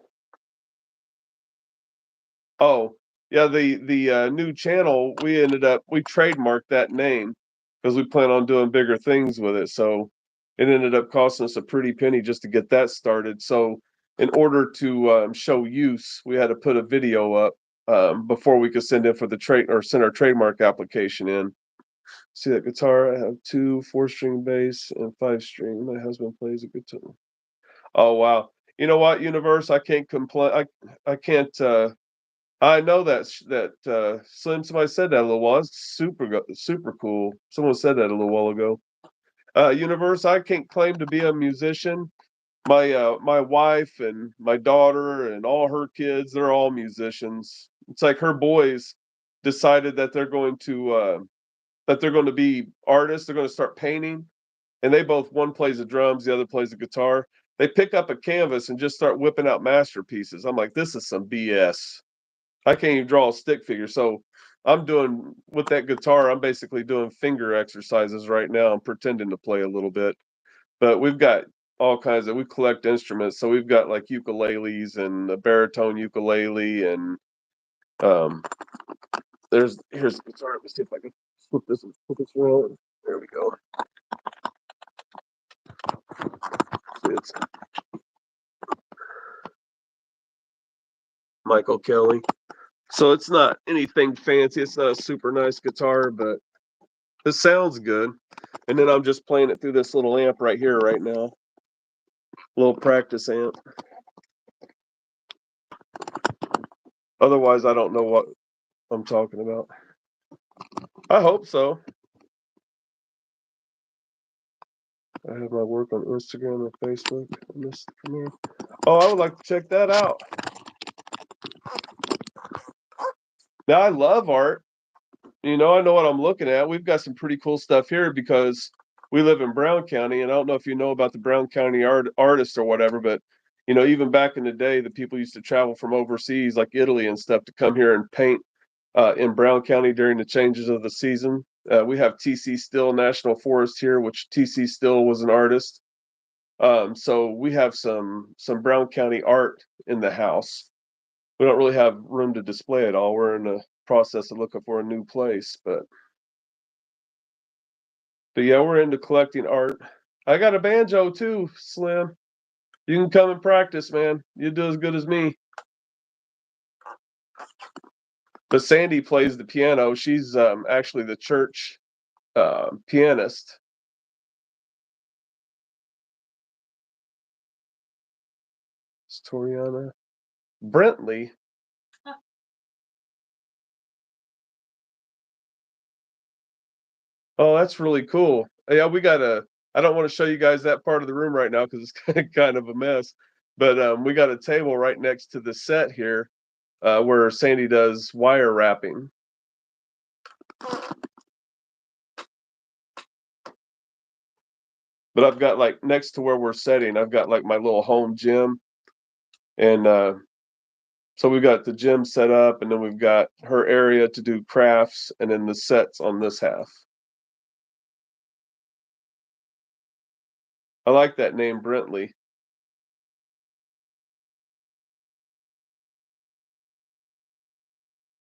Oh, yeah. The new channel we trademarked that name because we plan on doing bigger things with it. So it ended up costing us a pretty penny just to get that started. So in order to show use, we had to put a video up before we could send in for the trade or send our trademark application in. See that guitar? I have 2 4-string bass and 5-string. My husband plays a guitar. Oh wow! You know what, Universe? I can't complain. I can't. I know that Slim. Somebody said that a little while. It's super cool. Someone said that a little while ago. Universe. I can't claim to be a musician. My wife and my daughter and all her kids. They're all musicians. It's like her boys decided that they're going to be artists. They're going to start painting, and they both one plays the drums, the other plays the guitar. They pick up a canvas and just start whipping out masterpieces. I'm like, this is some BS. I can't even draw a stick figure. So I'm doing with that guitar. I'm basically doing finger exercises right now. I'm pretending to play a little bit, but we've got all kinds of. We collect instruments, so we've got like ukuleles and a baritone ukulele, and um, here's the guitar. Let's see if I can flip this around. There we go. It's Michael Kelly. So it's not anything fancy. It's not a super nice guitar, but it sounds good. And then I'm just playing it through this little amp right here right now. Little practice amp. Otherwise, I don't know what I'm talking about. I hope so. I have my work on Instagram and Facebook. Oh, I would like to check that out. Now, I love art. I know what I'm looking at. We've got some pretty cool stuff here because we live in Brown County, and I don't know if you know about the Brown County artists or whatever, but even back in the day, the people used to travel from overseas, like Italy and stuff, to come here and paint in Brown County during the changes of the season. We have TC Still National Forest here, which TC Still was an artist. So we have some Brown County art in the house. We don't really have room to display it all. We're in the process of looking for a new place, but yeah, we're into collecting art. I got a banjo too, Slim. You can come and practice, man. You do as good as me. But Sandy plays the piano. She's actually the church pianist. It's Toriana Brentley. Oh, that's really cool. Yeah, we got a. I don't want to show you guys that part of the room right now because it's kind of a mess. But we got a table right next to the set here where Sandy does wire wrapping. But I've got like next to where we're setting, I've got like my little home gym, and so we've got the gym set up, and then we've got her area to do crafts, and then the sets on this half. I like that name, Brentley.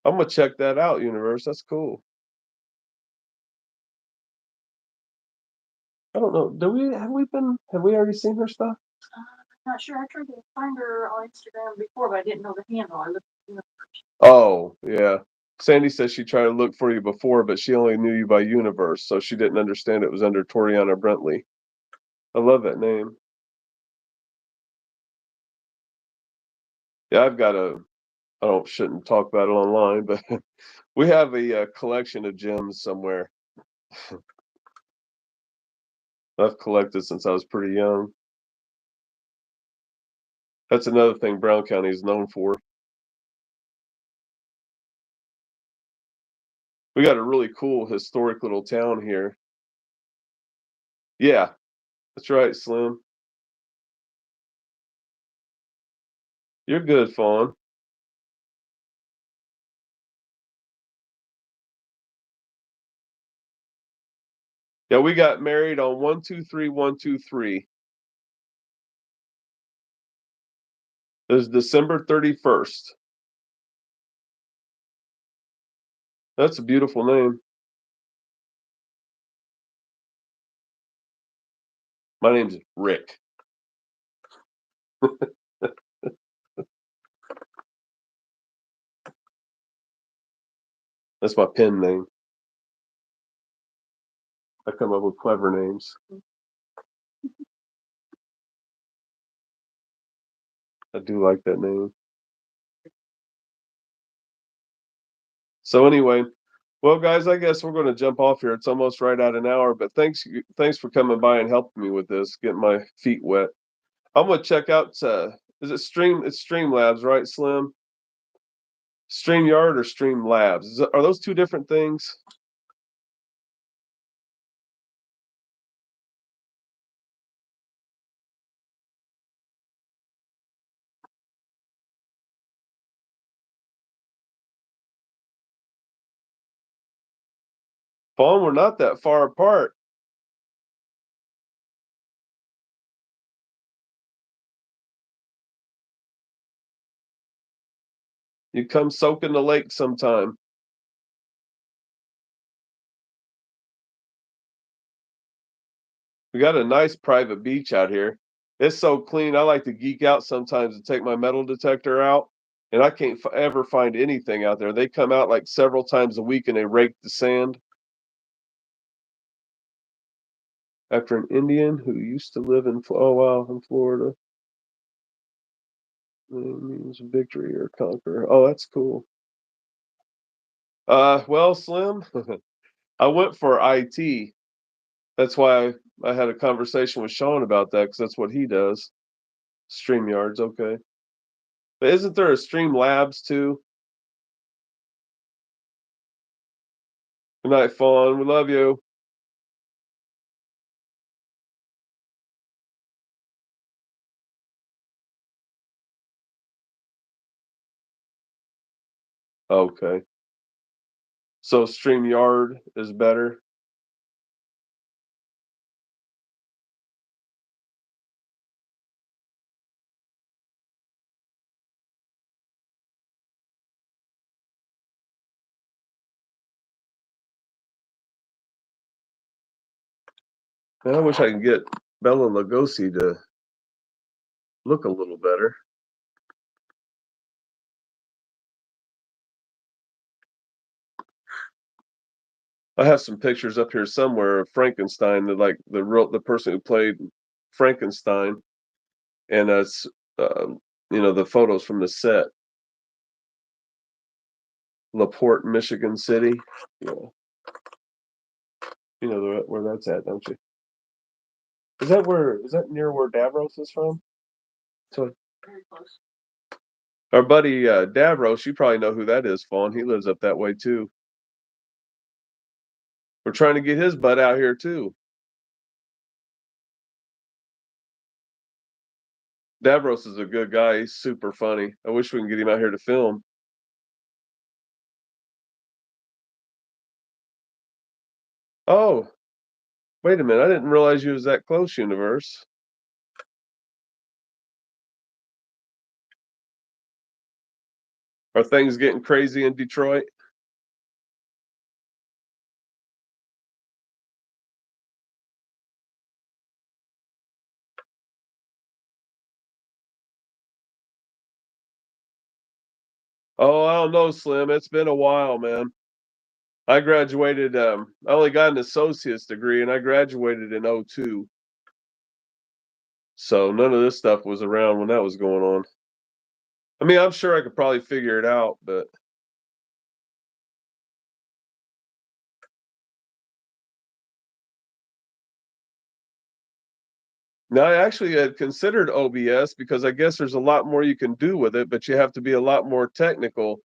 I'm gonna check that out, Universe. That's cool. I don't know. Have we already seen her stuff? I'm not sure. I tried to find her on Instagram before, but I didn't know the handle. I looked at the Oh, yeah. Sandy says she tried to look for you before, but she only knew you by Universe, so she didn't understand it was under Toriana Brentley. I love that name. Yeah, shouldn't talk about it online, but we have a collection of gems somewhere. I've collected since I was pretty young. That's another thing Brown County is known for. We got a really cool historic little town here. Yeah, that's right, Slim. You're good, Fawn. Yeah, we got married on 123-123. It was December 31st. That's a beautiful name. My name's Rick. That's my pen name. I come up with clever names. I do like that name. So anyway, well, guys, I guess we're going to jump off here. It's almost right at an hour, but thanks for coming by and helping me with this, getting my feet wet. I'm gonna check out. Is it Stream? It's Streamlabs, right, Slim? StreamYard or Streamlabs? Are those two different things? Fawn, we're not that far apart. You come soak in the lake sometime. We got a nice private beach out here. It's so clean. I like to geek out sometimes and take my metal detector out, and I can't ever find anything out there. They come out like several times a week and they rake the sand. After an Indian who used to live in Florida. It means victory or conquer. Oh, that's cool. Well, Slim, I went for IT. That's why I had a conversation with Sean about that because that's what he does. StreamYard's okay. But isn't there a Streamlabs too? Good night, Fawn. We love you. Okay. So StreamYard is better. Man, I wish I could get Bella Lugosi to look a little better. I have some pictures up here somewhere of Frankenstein, the person who played Frankenstein, and it's the photos from the set. LaPorte, Michigan City. Yeah. You know where that's at, don't you? Is that near where Davros is from? So Very close. our buddy Davros, you probably know who that is, Fawn. He lives up that way too. We're trying to get his butt out here too. Davros is a good guy. He's super funny. I wish we can get him out here to film. Oh, wait a minute. I didn't realize you was that close, Universe. Are things getting crazy in Detroit? Oh, I don't know, Slim. It's been a while, man. I graduated, I only got an associate's degree and I graduated in '02. So none of this stuff was around when that was going on. I mean, I'm sure I could probably figure it out, but no, I actually had considered OBS because I guess there's a lot more you can do with it, but you have to be a lot more technical.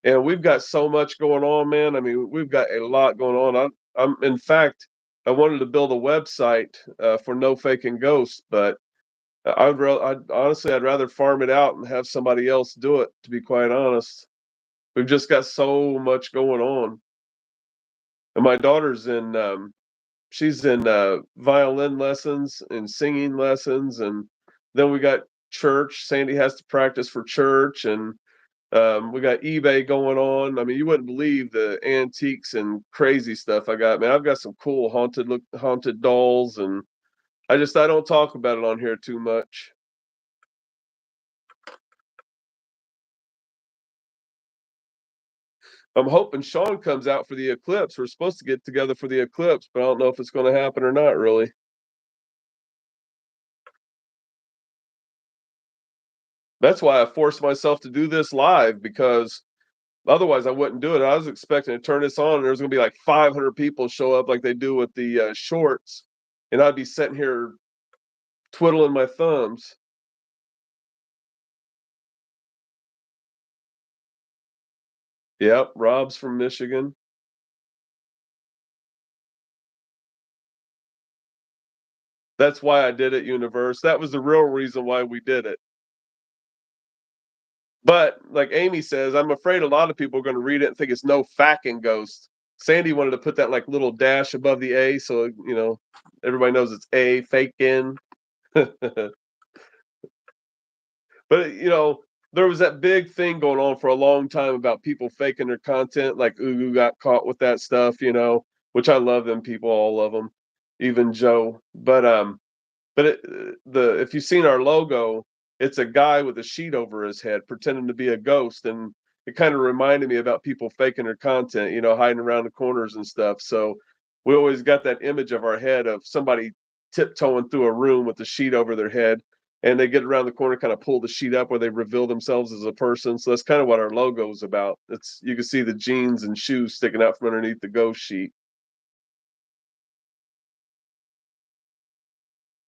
And we've got so much going on, man. I mean, we've got a lot going on. I'm in fact, I wanted to build a website for No Faking Ghosts, but I'd rather farm it out and have somebody else do it. To be quite honest, we've just got so much going on. And my daughter's in she's in violin lessons and singing lessons, and then we got church. Sandy has to practice for church, and we got eBay going on. I mean, you wouldn't believe the antiques and crazy stuff I got, man. I've got some cool haunted dolls, and I don't talk about it on here too much. I'm hoping Sean comes out for the eclipse. We're supposed to get together for the eclipse, but I don't know if it's going to happen or not, really. That's why I forced myself to do this live because otherwise I wouldn't do it. I was expecting to turn this on and there's going to be like 500 people show up like they do with the shorts, and I'd be sitting here twiddling my thumbs. Yep, Rob's from Michigan. That's why I did it, Universe. That was the real reason why we did it. But like Amy says, I'm afraid a lot of people are going to read it and think it's no facking ghost. Sandy wanted to put that like little dash above the A, so everybody knows it's A faking. But there was that big thing going on for a long time about people faking their content. Like Ugu got caught with that stuff, which I love them people, all of them, even Joe. But if you've seen our logo, it's a guy with a sheet over his head pretending to be a ghost, and it kind of reminded me about people faking their content, hiding around the corners and stuff. So we always got that image of our head of somebody tiptoeing through a room with a sheet over their head, and they get around the corner, kind of pull the sheet up where they reveal themselves as a person. So that's kind of what our logo is about. It's You can see the jeans and shoes sticking out from underneath the ghost sheet.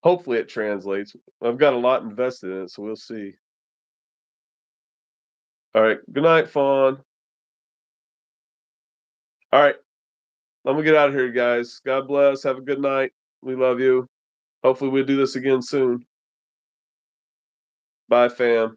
Hopefully it translates. I've got a lot invested in it, so we'll see. All right. Good night, Fawn. All right. I'm gonna get out of here, guys. God bless. Have a good night. We love you. Hopefully we'll do this again soon. Bye, fam.